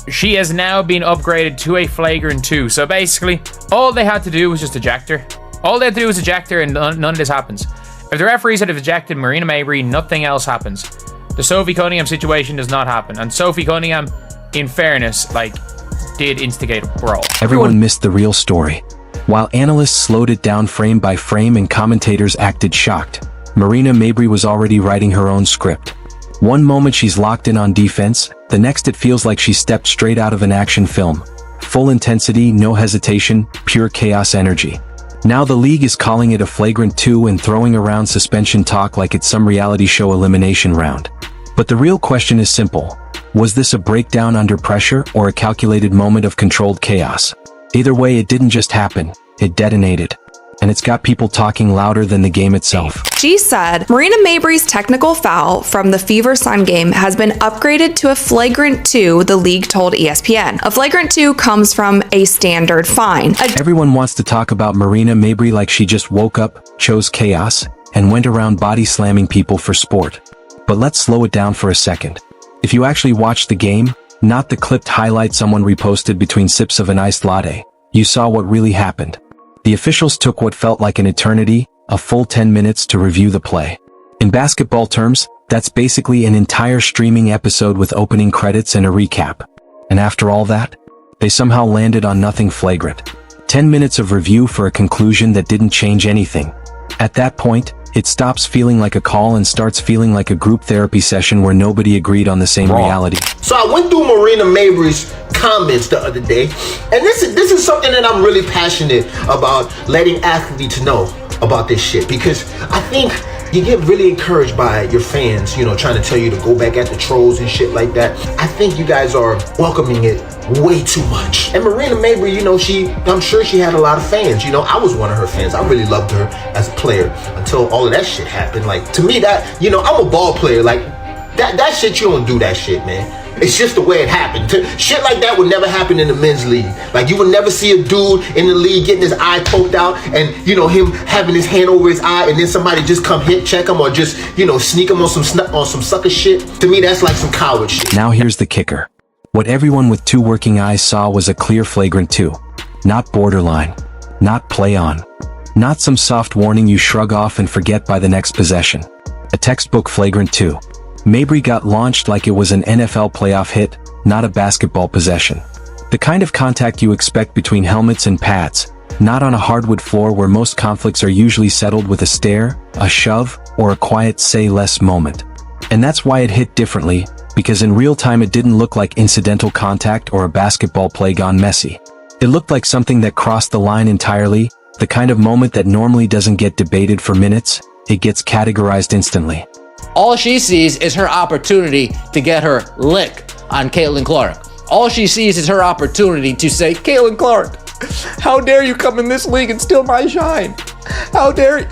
she has now been upgraded to a Flagrant 2. So basically, all they had to do was just eject her. All they had to do was eject her and none of this happens. If the referees had ejected Marina Mabrey, nothing else happens. The Sophie Cunningham situation does not happen. And Sophie Cunningham, in fairness, did instigate a brawl. Everyone missed the real story. While analysts slowed it down frame by frame and commentators acted shocked, Marina Mabrey was already writing her own script. One moment she's locked in on defense, the next it feels like she stepped straight out of an action film. Full intensity, no hesitation, pure chaos energy. Now the league is calling it a Flagrant 2 and throwing around suspension talk like it's some reality show elimination round. But the real question is simple. Was this a breakdown under pressure or a calculated moment of controlled chaos? Either way, it didn't just happen, it detonated. And it's got people talking louder than the game itself. She said, Marina Mabrey's technical foul from the Fever Sun game has been upgraded to a Flagrant 2, the league told ESPN. A Flagrant 2 comes from a standard fine. Everyone wants to talk about Marina Mabrey like she just woke up, chose chaos, and went around body slamming people for sport. But let's slow it down for a second. If you actually watched the game, not the clipped highlight someone reposted between sips of an iced latte, you saw what really happened. The officials took what felt like an eternity, a full 10 minutes to review the play. In basketball terms, that's basically an entire streaming episode with opening credits and a recap. And after all that, they somehow landed on nothing flagrant. 10 minutes of review for a conclusion that didn't change anything. At that point, it stops feeling like a call and starts feeling like a group therapy session where nobody agreed on the same reality. So I went through Marina Mabrey's comments the other day, and this is something that I'm really passionate about letting athletes know about this shit, because I think you get really encouraged by your fans, trying to tell you to go back at the trolls and shit like that. I think you guys are welcoming it way too much. And Marina Mabrey, I'm sure she had a lot of fans. I was one of her fans. I really loved her as a player until all of that shit happened. To me, that, I'm a ball player. That shit, you don't do that shit, man. It's just the way it happened. Shit like that would never happen in the men's league. You would never see a dude in the league getting his eye poked out and, him having his hand over his eye and then somebody just come hit check him or just, sneak him on some sucker shit. To me, that's like some coward shit. Now here's the kicker. What everyone with two working eyes saw was a clear Flagrant 2. Not borderline. Not play on. Not some soft warning you shrug off and forget by the next possession. A textbook Flagrant 2. Mabrey got launched like it was an NFL playoff hit, not a basketball possession. The kind of contact you expect between helmets and pads, not on a hardwood floor where most conflicts are usually settled with a stare, a shove, or a quiet say less moment. And that's why it hit differently, because in real time it didn't look like incidental contact or a basketball play gone messy. It looked like something that crossed the line entirely, the kind of moment that normally doesn't get debated for minutes, it gets categorized instantly. All she sees is her opportunity to get her lick on Caitlin Clark. All she sees is her opportunity to say, Caitlin Clark, how dare you come in this league and steal my shine? How dare you?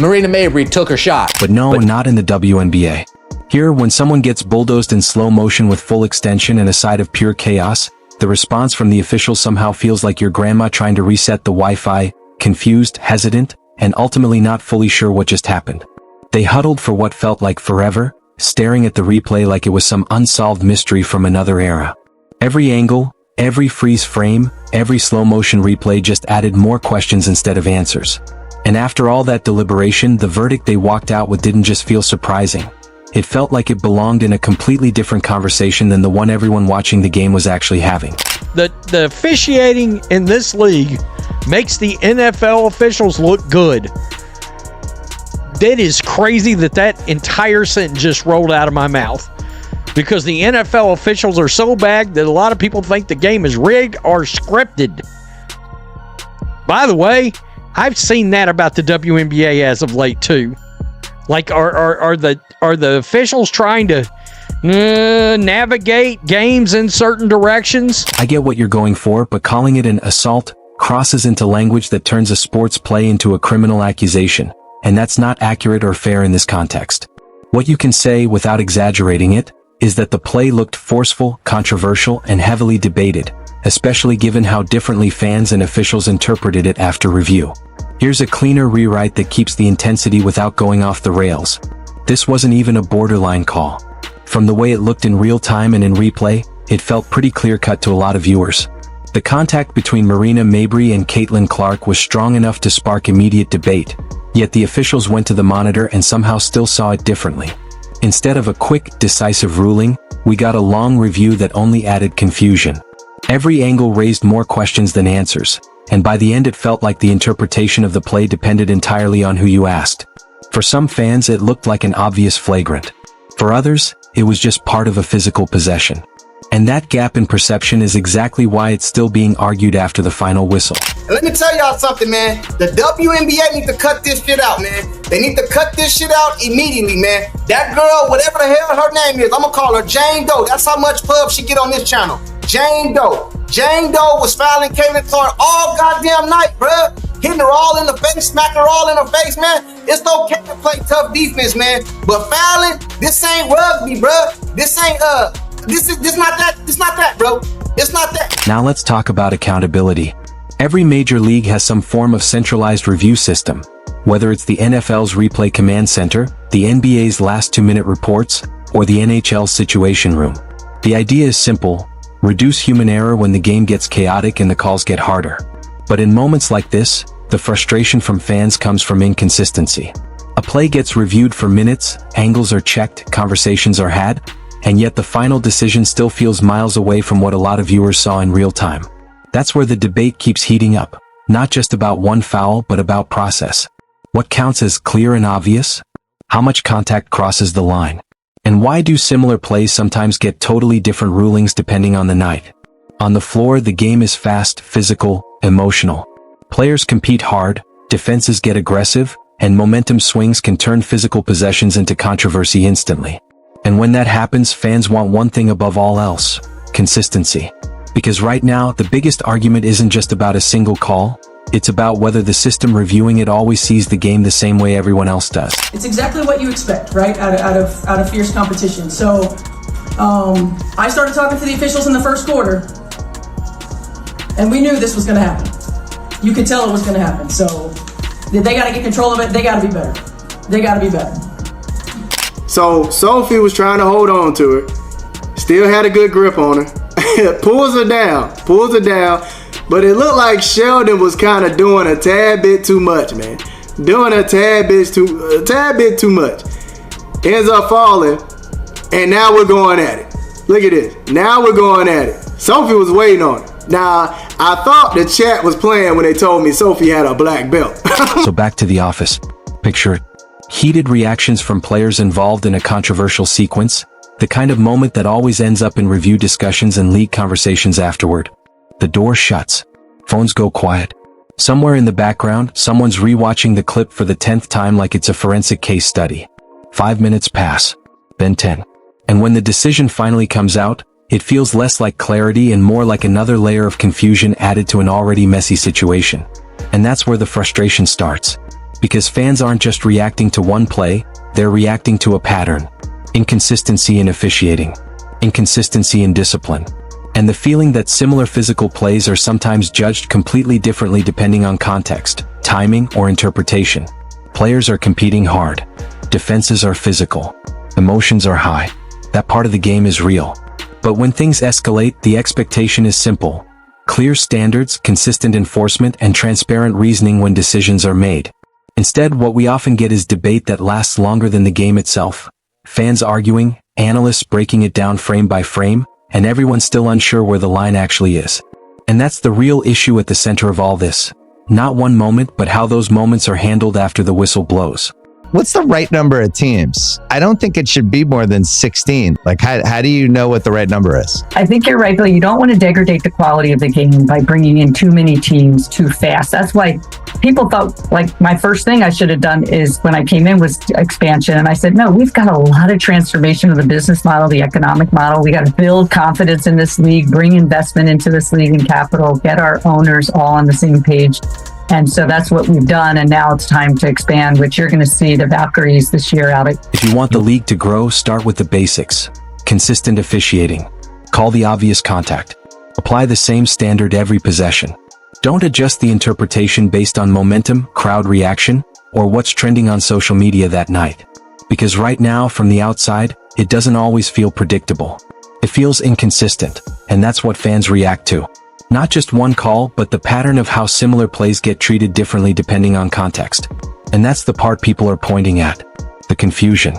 Marina Mabrey took her shot. But no, not in the WNBA. Here, when someone gets bulldozed in slow motion with full extension and a side of pure chaos, the response from the officials somehow feels like your grandma trying to reset the Wi-Fi, confused, hesitant, and ultimately not fully sure what just happened. They huddled for what felt like forever, staring at the replay like it was some unsolved mystery from another era. Every angle, every freeze frame, every slow motion replay just added more questions instead of answers. And after all that deliberation, the verdict they walked out with didn't just feel surprising. It felt like it belonged in a completely different conversation than the one everyone watching the game was actually having. The officiating in this league makes the NFL officials look good. That is crazy that entire sentence just rolled out of my mouth. Because the NFL officials are so bad that a lot of people think the game is rigged or scripted. By the way, I've seen that about the WNBA as of late too. Are the officials trying to navigate games in certain directions? I get what you're going for, but calling it an assault crosses into language that turns a sports play into a criminal accusation. And that's not accurate or fair in this context. What you can say, without exaggerating it, is that the play looked forceful, controversial, and heavily debated, especially given how differently fans and officials interpreted it after review. Here's a cleaner rewrite that keeps the intensity without going off the rails. This wasn't even a borderline call. From the way it looked in real time and in replay, it felt pretty clear-cut to a lot of viewers. The contact between Marina Mabrey and Caitlin Clark was strong enough to spark immediate debate, yet the officials went to the monitor and somehow still saw it differently. Instead of a quick, decisive ruling, we got a long review that only added confusion. Every angle raised more questions than answers, and by the end it felt like the interpretation of the play depended entirely on who you asked. For some fans it looked like an obvious flagrant. For others, it was just part of a physical possession. And that gap in perception is exactly why it's still being argued after the final whistle. And let me tell y'all something, man. The WNBA need to cut this shit out, man. They need to cut this shit out immediately, man. That girl, whatever the hell her name is, I'm gonna call her Jane Doe. That's how much pub she get on this channel. Jane Doe. Jane Doe was fouling Caitlin Clark all goddamn night, bruh. Hitting her all in the face, smacking her all in her face, man. It's okay to play tough defense, man. But fouling, this ain't rugby, bruh. This ain't, this not that, bro. It's not that. Now let's talk about accountability. Every major league has some form of centralized review system, whether it's the NFL's Replay Command Center, the NBA's last 2-minute reports, or the NHL's Situation Room. The idea is simple: reduce human error when the game gets chaotic and the calls get harder. But in moments like this, the frustration from fans comes from inconsistency. A play gets reviewed for minutes, angles are checked, conversations are had, and yet the final decision still feels miles away from what a lot of viewers saw in real time. That's where the debate keeps heating up, not just about one foul but about process. What counts as clear and obvious? How much contact crosses the line? And why do similar plays sometimes get totally different rulings depending on the night? On the floor, the game is fast, physical, emotional. Players compete hard, defenses get aggressive, and momentum swings can turn physical possessions into controversy instantly. And when that happens, fans want one thing above all else: consistency. Because right now, the biggest argument isn't just about a single call, it's about whether the system reviewing it always sees the game the same way everyone else does. It's exactly what you expect, right, out of fierce competition. So I started talking to the officials in the first quarter, and we knew this was going to happen. You could tell it was going to happen. So they got to get control of it. They got to be better. They got to be better. So Sophie was trying to hold on to her, still had a good grip on her, pulls her down, but it looked like Sheldon was kind of doing a tad bit too much, man. Doing a tad bit too much. Ends up falling, and now we're going at it. Look at this. Now we're going at it. Sophie was waiting on it. Now, I thought the chat was playing when they told me Sophie had a black belt. So back to the office. Picture it. Heated reactions from players involved in a controversial sequence, the kind of moment that always ends up in review discussions and league conversations afterward. The door shuts. Phones go quiet. Somewhere in the background, someone's rewatching the clip for the 10th time like it's a forensic case study. 5 minutes pass. Then 10. And when the decision finally comes out, it feels less like clarity and more like another layer of confusion added to an already messy situation. And that's where the frustration starts. Because fans aren't just reacting to one play, they're reacting to a pattern. Inconsistency in officiating. Inconsistency in discipline. And the feeling that similar physical plays are sometimes judged completely differently depending on context, timing, or interpretation. Players are competing hard. Defenses are physical. Emotions are high. That part of the game is real. But when things escalate, the expectation is simple. Clear standards, consistent enforcement, and transparent reasoning when decisions are made. Instead, what we often get is debate that lasts longer than the game itself. Fans arguing, analysts breaking it down frame by frame, and everyone still unsure where the line actually is. And that's the real issue at the center of all this. Not one moment, but how those moments are handled after the whistle blows. What's the right number of teams? I don't think it should be more than 16. Like, how do you know what the right number is? I think you're right, Bill. You don't want to degrade the quality of the game by bringing in too many teams too fast. That's why people thought, like, my first thing I should have done is when I came in was expansion. And I said, no, we've got a lot of transformation of the business model, the economic model. We got to build confidence in this league, bring investment into this league and capital, get our owners all on the same page. And so that's what we've done. And now it's time to expand, which you're going to see the Valkyries this year out. If you want the league to grow, start with the basics. Consistent officiating. Call the obvious contact. Apply the same standard every possession. Don't adjust the interpretation based on momentum, crowd reaction, or what's trending on social media that night. Because right now, from the outside, it doesn't always feel predictable. It feels inconsistent, and that's what fans react to. Not just one call, but the pattern of how similar plays get treated differently depending on context. And that's the part people are pointing at. The confusion.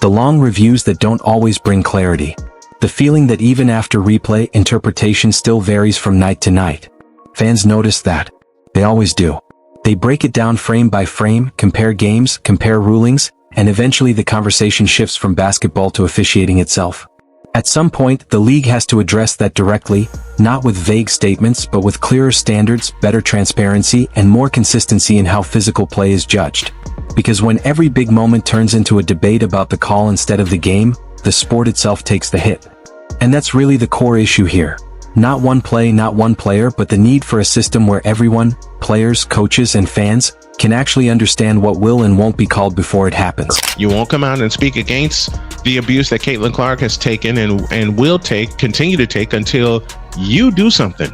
The long reviews that don't always bring clarity. The feeling that even after replay, interpretation still varies from night to night. Fans notice that. They always do. They break it down frame by frame, compare games, compare rulings, and eventually the conversation shifts from basketball to officiating itself. At some point, the league has to address that directly, not with vague statements, but with clearer standards, better transparency, and more consistency in how physical play is judged. Because when every big moment turns into a debate about the call instead of the game, the sport itself takes the hit. And that's really the core issue here. Not one play, not one player, but the need for a system where everyone, players, coaches, and fans, can actually understand what will and won't be called before it happens. You won't come out and speak against the abuse that Caitlin Clark has taken and will continue to take until you do something.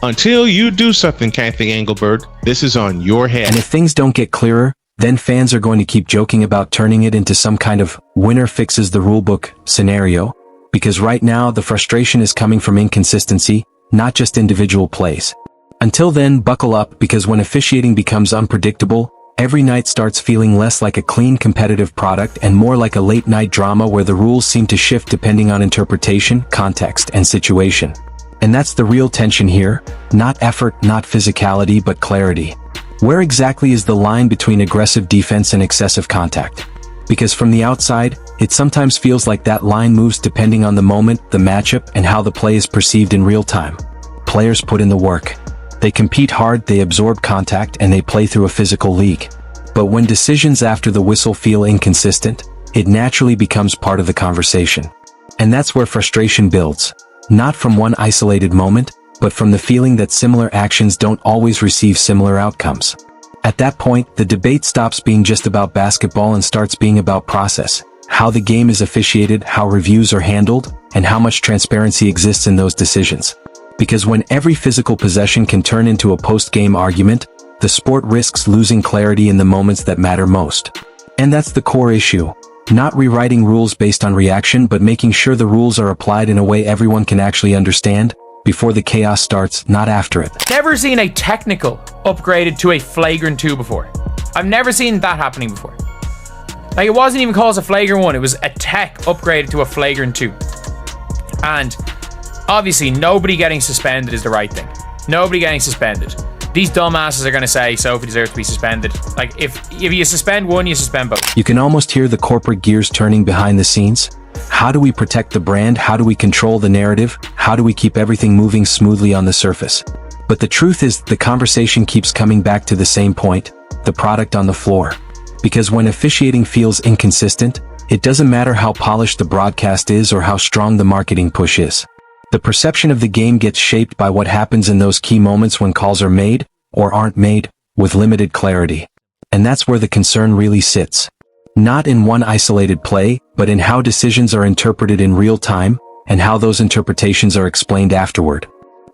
Until you do something, Kathy Engelbert, this is on your head. And if things don't get clearer, then fans are going to keep joking about turning it into some kind of winner fixes the rulebook scenario, because right now the frustration is coming from inconsistency, not just individual plays. Until then, buckle up, because when officiating becomes unpredictable, every night starts feeling less like a clean competitive product and more like a late-night drama where the rules seem to shift depending on interpretation, context, and situation. And that's the real tension here, not effort, not physicality, but clarity. Where exactly is the line between aggressive defense and excessive contact? Because from the outside, it sometimes feels like that line moves depending on the moment, the matchup, and how the play is perceived in real time. Players put in the work. They compete hard, they absorb contact, and they play through a physical league. But when decisions after the whistle feel inconsistent, it naturally becomes part of the conversation. And that's where frustration builds. Not from one isolated moment, but from the feeling that similar actions don't always receive similar outcomes. At that point, the debate stops being just about basketball and starts being about process, how the game is officiated, how reviews are handled, and how much transparency exists in those decisions. Because when every physical possession can turn into a post-game argument, the sport risks losing clarity in the moments that matter most. And that's the core issue. Not rewriting rules based on reaction, but making sure the rules are applied in a way everyone can actually understand, before the chaos starts, not after it. Never seen a technical upgraded to a flagrant 2 before. I've never seen that happening before. Like, it wasn't even called a flagrant 1, it was a tech upgraded to a flagrant 2. And obviously nobody getting suspended is the right thing. Nobody getting suspended. These dumbasses are going to say Sophie deserves to be suspended. Like, if you suspend one, you suspend both. You can almost hear the corporate gears turning behind the scenes. How do we protect the brand? How do we control the narrative? How do we keep everything moving smoothly on the surface? But the truth is, the conversation keeps coming back to the same point, the product on the floor. Because when officiating feels inconsistent, it doesn't matter how polished the broadcast is or how strong the marketing push is. The perception of the game gets shaped by what happens in those key moments when calls are made, or aren't made, with limited clarity. And that's where the concern really sits. Not in one isolated play, but in how decisions are interpreted in real time, and how those interpretations are explained afterward.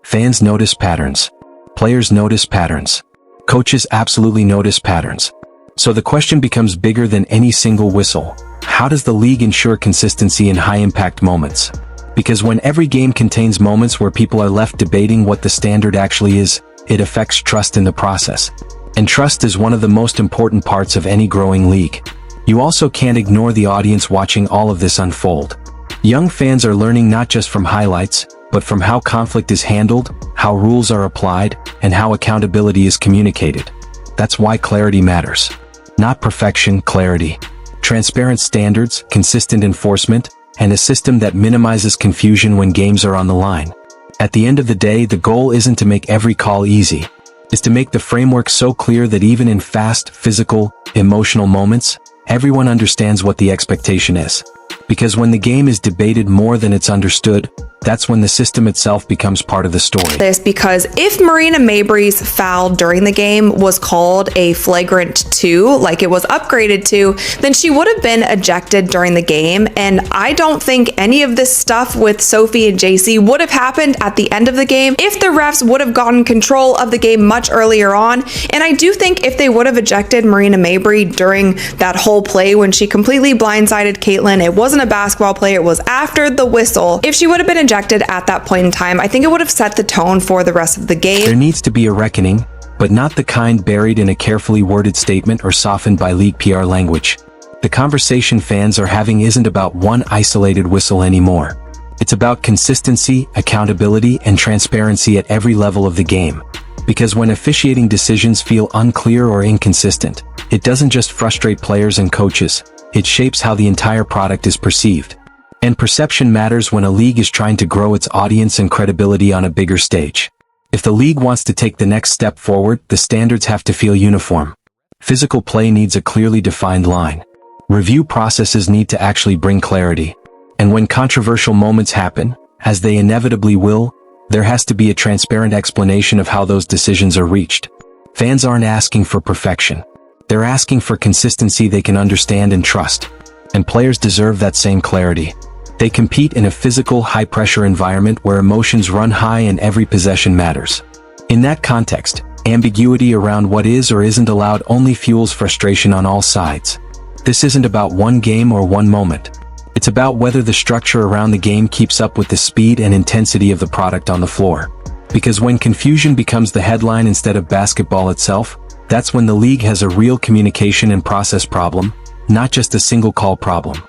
Fans notice patterns. Players notice patterns. Coaches absolutely notice patterns. So the question becomes bigger than any single whistle. How does the league ensure consistency in high-impact moments? Because when every game contains moments where people are left debating what the standard actually is, it affects trust in the process. And trust is one of the most important parts of any growing league. You also can't ignore the audience watching all of this unfold. Young fans are learning not just from highlights, but from how conflict is handled, how rules are applied, and how accountability is communicated. That's why clarity matters. Not perfection, clarity. Transparent standards, consistent enforcement, and a system that minimizes confusion when games are on the line. At the end of the day, the goal isn't to make every call easy. It's to make the framework so clear that even in fast, physical, emotional moments, everyone understands what the expectation is. Because when the game is debated more than it's understood, that's when the system itself becomes part of the story. This because if Marina Mabrey's foul during the game was called a flagrant 2, like it was upgraded to, then she would have been ejected during the game. And I don't think any of this stuff with Sophie and JC would have happened at the end of the game if the refs would have gotten control of the game much earlier on. And I do think if they would have ejected Marina Mabrey during that whole play when she completely blindsided Caitlyn, it wasn't a basketball play, it was after the whistle. If she would have been ejected at that point in time, I think it would have set the tone for the rest of the game. There needs to be a reckoning, but not the kind buried in a carefully worded statement or softened by league PR language. The conversation fans are having isn't about one isolated whistle anymore. It's about consistency, accountability, and transparency at every level of the game. Because when officiating decisions feel unclear or inconsistent, it doesn't just frustrate players and coaches, it shapes how the entire product is perceived. And perception matters when a league is trying to grow its audience and credibility on a bigger stage. If the league wants to take the next step forward, the standards have to feel uniform. Physical play needs a clearly defined line. Review processes need to actually bring clarity. And when controversial moments happen, as they inevitably will, there has to be a transparent explanation of how those decisions are reached. Fans aren't asking for perfection. They're asking for consistency they can understand and trust. And players deserve that same clarity. They compete in a physical, high-pressure environment where emotions run high and every possession matters. In that context, ambiguity around what is or isn't allowed only fuels frustration on all sides. This isn't about one game or one moment. It's about whether the structure around the game keeps up with the speed and intensity of the product on the floor. Because when confusion becomes the headline instead of basketball itself, that's when the league has a real communication and process problem, not just a single call problem.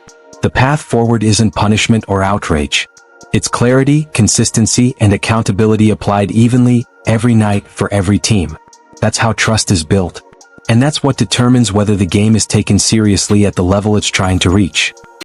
The path forward isn't punishment or outrage. It's clarity, consistency, and accountability applied evenly, every night, for every team. That's how trust is built. And that's what determines whether the game is taken seriously at the level it's trying to reach.